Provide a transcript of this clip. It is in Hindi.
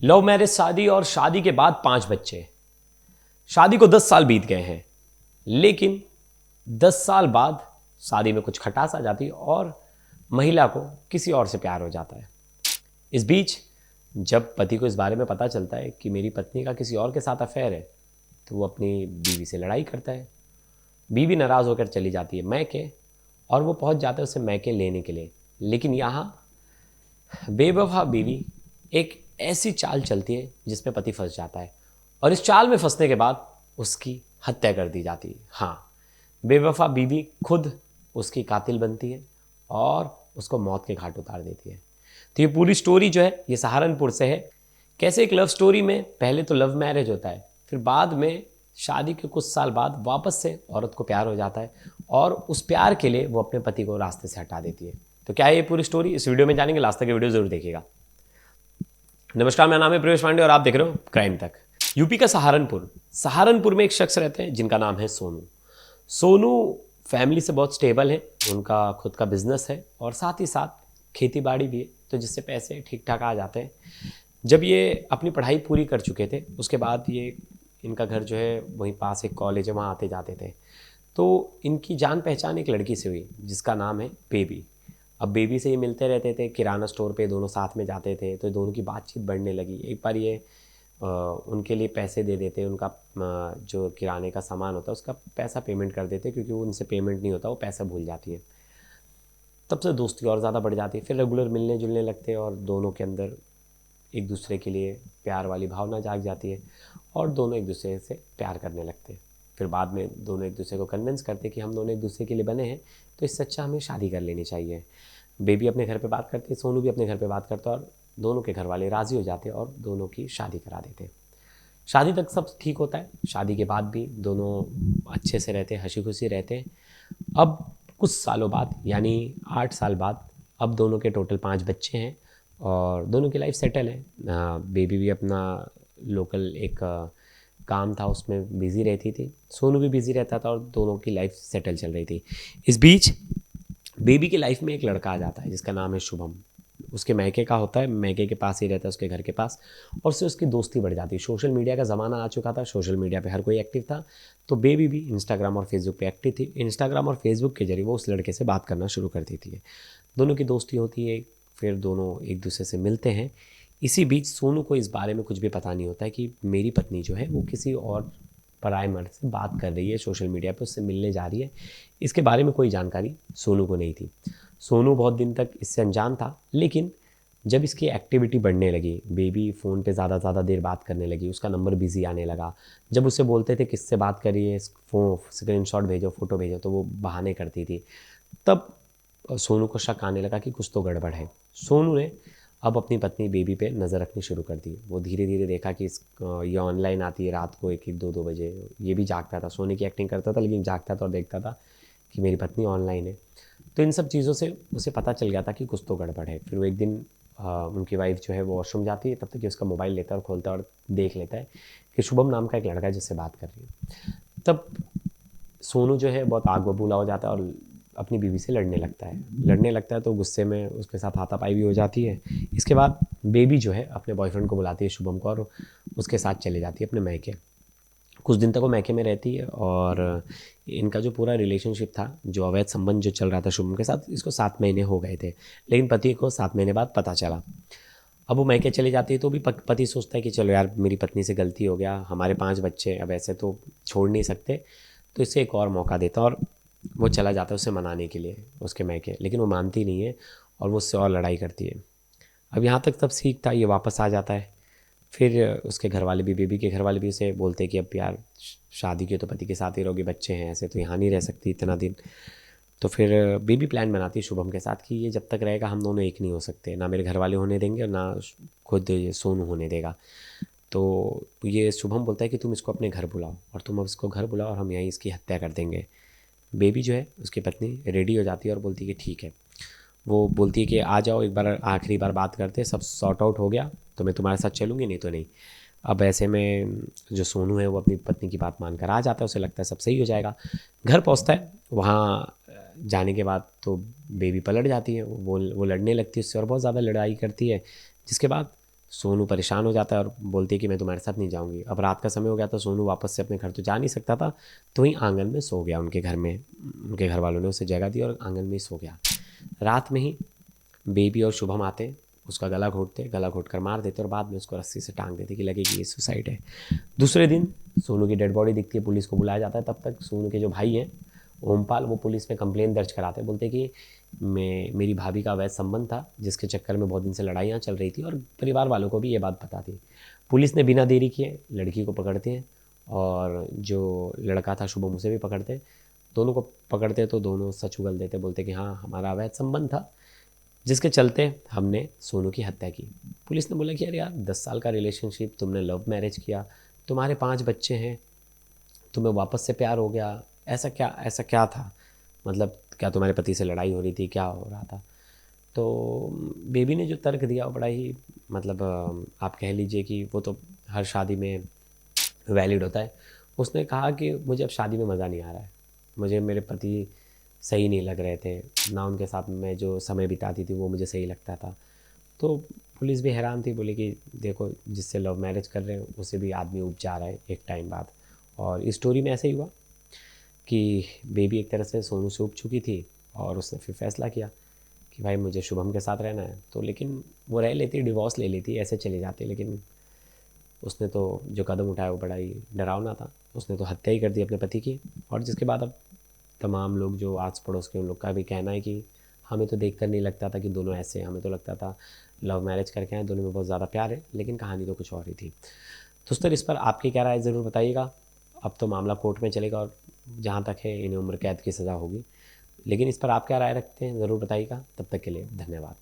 लव मैरिज शादी और शादी के बाद 5 बच्चे। शादी को 10 साल बीत गए हैं, लेकिन 10 साल बाद शादी में कुछ खटास आ जाती है और महिला को किसी और से प्यार हो जाता है। इस बीच जब पति को इस बारे में पता चलता है कि मेरी पत्नी का किसी और के साथ अफेयर है, तो वो अपनी बीवी से लड़ाई करता है। बीवी नाराज़ होकर चली जाती है मैके, और वो पहुंच जाता है उसे मैके लेने के लिए। लेकिन यहाँ बेवफा बीवी एक ऐसी चाल चलती है जिसमें पति फंस जाता है, और इस चाल में फंसने के बाद उसकी हत्या कर दी जाती है। हाँ, बेवफा बीवी खुद उसकी कातिल बनती है और उसको मौत के घाट उतार देती है। तो ये पूरी स्टोरी जो है ये सहारनपुर से है। कैसे एक लव स्टोरी में पहले तो लव मैरिज होता है, फिर बाद में शादी के कुछ साल बाद वापस से औरत को प्यार हो जाता है और उस प्यार के लिए वो अपने पति को रास्ते से हटा देती है। तो क्या है ये पूरी स्टोरी, इस वीडियो में जानेंगे। लास्ट तक ये वीडियो जरूर देखिएगा। नमस्कार, मेरा नाम है प्रवेश पांडे और आप देख रहे हो क्राइम तक। यूपी का सहारनपुर में एक शख्स रहते हैं जिनका नाम है सोनू। सोनू फैमिली से बहुत स्टेबल है, उनका खुद का बिजनेस है और साथ ही साथ खेती बाड़ी भी है, तो जिससे पैसे ठीक ठाक आ जाते हैं। जब ये अपनी पढ़ाई पूरी कर चुके थे, उसके बाद ये इनका घर जो है वहीं पास एक कॉलेज है, वहाँ आते जाते थे। तो इनकी जान पहचान एक लड़की से हुई जिसका नाम है बेबी। अब बेबी से ये मिलते रहते थे, किराना स्टोर पे दोनों साथ में जाते थे, तो दोनों की बातचीत बढ़ने लगी। एक बार ये उनके लिए पैसे दे देते, उनका जो किराने का सामान होता है उसका पैसा पेमेंट कर देते, क्योंकि वो उनसे पेमेंट नहीं होता, वो पैसा भूल जाती है। तब से दोस्ती और ज़्यादा बढ़ जाती है। फिर रेगुलर मिलने जुलने लगते हैं और दोनों के अंदर एक दूसरे के लिए प्यार वाली भावना जाग जाती है और दोनों एक दूसरे से प्यार करने लगते हैं। फिर बाद में दोनों एक दूसरे को कन्विंस करते हैं कि हम दोनों एक दूसरे के लिए बने हैं, तो इससे अच्छा हमें शादी कर लेनी चाहिए। बेबी अपने घर पे बात करती है, सोनू भी अपने घर पे बात करता है और दोनों के घर वाले राज़ी हो जाते हैं और दोनों की शादी करा देते हैं। शादी तक सब ठीक होता है। शादी के बाद भी दोनों अच्छे से रहते हैं, हंसी खुशी रहते हैं। अब कुछ सालों बाद, यानी 8 साल बाद, अब दोनों के टोटल 5 बच्चे हैं और दोनों की लाइफ सेटल है। बेबी भी अपना लोकल एक काम था उसमें बिज़ी रहती थी, सोनू भी बिज़ी रहता था और दोनों की लाइफ सेटल चल रही थी। इस बीच बेबी की लाइफ में एक लड़का आ जाता है जिसका नाम है शुभम। उसके मैके का होता है, मैके के पास ही रहता है, उसके घर के पास, और उससे उसकी दोस्ती बढ़ जाती है। सोशल मीडिया का ज़माना आ चुका था, सोशल मीडिया पे हर कोई एक्टिव था, तो बेबी भी इंस्टाग्राम और फेसबुक पे एक्टिव थी। इंस्टाग्राम और फेसबुक के जरिए वो उस लड़के से बात करना शुरू कर देती है। दोनों की दोस्ती होती है, फिर दोनों एक दूसरे से मिलते हैं। इसी बीच सोनू को इस बारे में कुछ भी पता नहीं होता है कि मेरी पत्नी जो है वो किसी और पराये मर्द से बात कर रही है, सोशल मीडिया पे उससे मिलने जा रही है। इसके बारे में कोई जानकारी सोनू को नहीं थी। सोनू बहुत दिन तक इससे अनजान था, लेकिन जब इसकी एक्टिविटी बढ़ने लगी, बेबी फ़ोन पे ज़्यादा देर बात करने लगी, उसका नंबर बिज़ी आने लगा। जब उससे बोलते थे किससे बात करिए, स्क्रीनशॉट भेजो, फ़ोटो भेजो, तो वो बहाने करती थी। तब सोनू को शक आने लगा कि कुछ तो गड़बड़ है। सोनू ने अब अपनी पत्नी बेबी पे नज़र रखनी शुरू कर दी। वो धीरे धीरे देखा कि ये ऑनलाइन आती है रात को 1-1, 2-2 बजे। ये भी जागता था, सोने की एक्टिंग करता था, लेकिन जागता था और देखता था कि मेरी पत्नी ऑनलाइन है। तो इन सब चीज़ों से उसे पता चल गया था कि कुछ तो गड़बड़ है। फिर वो एक दिन उनकी वाइफ जो है वो वॉशरूम जाती है, तब तक कि उसका मोबाइल लेता है और खोलता है और देख लेता है कि शुभम नाम का एक लड़का है जिससे बात कर रही है। तब सोनू जो है बहुत आग बबूला हो जाता है और अपनी बीवी से लड़ने लगता है, तो गुस्से में उसके साथ हाथापाई भी हो जाती है। इसके बाद बेबी जो है अपने बॉयफ्रेंड को बुलाती है शुभम को, और उसके साथ चले जाती है अपने मैके। कुछ दिन तक वो मैके में रहती है और इनका जो पूरा रिलेशनशिप था, जो अवैध संबंध जो चल रहा था शुभम के साथ, इसको 7 महीने हो गए थे। लेकिन पति को 7 महीने बाद पता चला। अब वो मैके चली जाती है तो भी पति सोचता है कि चलो यार, मेरी पत्नी से गलती हो गया, हमारे 5 बच्चे, अब ऐसे तो छोड़ नहीं सकते, तो इसे एक और मौका देता। और वो चला जाता है उसे मनाने के लिए उसके मैके, लेकिन वो मानती नहीं है और वो उससे और लड़ाई करती है। अब यहाँ तक तब सीख था, ये वापस आ जाता है। फिर उसके घर वाले भी, बेबी के घर वाले भी उसे बोलते हैं कि अब यार शादी की तो पति के साथ ही रहोगे, बच्चे हैं, ऐसे तो यहाँ नहीं रह सकती इतना दिन। तो फिर बेबी प्लान बनाती है शुभम के साथ कि ये जब तक रहेगा हम दोनों एक नहीं हो सकते, ना मेरे घर वाले होने देंगे और ना खुद ये सोनू होने देगा। तो ये शुभम बोलता है कि तुम इसको अपने घर बुलाओ, और तुम अब इसको घर बुलाओ और हम यहीं इसकी हत्या कर देंगे। बेबी जो है उसकी पत्नी रेडी हो जाती है और बोलती है कि ठीक है। वो बोलती है कि आ जाओ, एक बार आखिरी बार बात करते हैं, सब सॉर्ट आउट हो गया तो मैं तुम्हारे साथ चलूँगी, नहीं तो नहीं। अब ऐसे में जो सोनू है वो अपनी पत्नी की बात मानकर आ जाता है, उसे लगता है सब सही हो जाएगा। घर पहुंचता है, वहाँ जाने के बाद तो बेबी पलट जाती है, वो लड़ने लगती है उससे और बहुत ज़्यादा लड़ाई करती है। जिसके बाद सोनू परेशान हो जाता है और बोलती है कि मैं तुम्हारे साथ नहीं जाऊंगी। अब रात का समय हो गया तो सोनू वापस से अपने घर तो जा नहीं सकता था, तो वहीं आंगन में सो गया। उनके घर में उनके घर वालों ने उसे जगह दी और आंगन में ही सो गया। रात में ही बेबी और शुभम आते, उसका गला घोटते, गला घोट कर मार देते और बाद में उसको रस्सी से टांग देते कि लगे कि ये सुसाइड है। दूसरे दिन सोनू की डेड बॉडी दिखती है, पुलिस को बुलाया जाता है। तब तक सोनू के जो भाई हैं ओमपाल, वो पुलिस में कंप्लेन दर्ज कराते हैं, बोलते कि मेरी भाभी का अवैध संबंध था जिसके चक्कर में बहुत दिन से लड़ाइयाँ चल रही थी और परिवार वालों को भी ये बात पता थी। पुलिस ने बिना देरी किए लड़की को पकड़ते हैं और जो लड़का था शुभम उसे भी पकड़ते हैं। दोनों को पकड़ते तो दोनों सच उगल देते, बोलते कि हाँ हमारा अवैध संबंध था जिसके चलते हमने सोनू की हत्या की। पुलिस ने बोला कि अरे यार 10 साल का रिलेशनशिप, तुमने लव मैरिज किया, तुम्हारे 5 बच्चे हैं, तुम्हें वापस से प्यार हो गया, ऐसा क्या था, मतलब क्या तुम्हारे पति से लड़ाई हो रही थी, क्या हो रहा था। तो बेबी ने जो तर्क दिया वो बड़ा ही मतलब आप कह लीजिए कि वो तो हर शादी में वैलिड होता है। उसने कहा कि मुझे अब शादी में मज़ा नहीं आ रहा है, मुझे मेरे पति सही नहीं लग रहे थे, ना उनके साथ मैं जो समय बिताती थी वो मुझे सही लगता था। तो पुलिस भी हैरान थी, बोली कि देखो जिससे लव मैरिज कर रहे हैं उसे भी आदमी उब जा रहा है एक टाइम बाद। और इस स्टोरी में ऐसे ही हुआ कि बेबी एक तरह से सोनू से उब चुकी थी और उसने फिर फैसला किया कि भाई मुझे शुभम के साथ रहना है। तो लेकिन वो रह लेती, डिवोर्स ले लेती, ऐसे चले जाते, लेकिन उसने तो जो कदम उठाया वो बड़ा ही डरावना था। उसने तो हत्या ही कर दी अपने पति की। और जिसके बाद अब तमाम लोग जो आस पड़ोस के उन लोग का भी कहना है कि हमें तो देखकर नहीं लगता था कि दोनों ऐसे हैं, हमें तो लगता था लव मैरिज करके आए, दोनों में बहुत ज़्यादा प्यार है, लेकिन कहानी तो कुछ और ही थी। दोस्तों इस पर आपकी क्या राय ज़रूर बताइएगा। अब तो मामला कोर्ट में चलेगा और जहाँ तक है इन्हें उम्र कैद की सज़ा होगी, लेकिन इस पर आप क्या राय रखते हैं ज़रूर बताइएगा। तब तक के लिए धन्यवाद।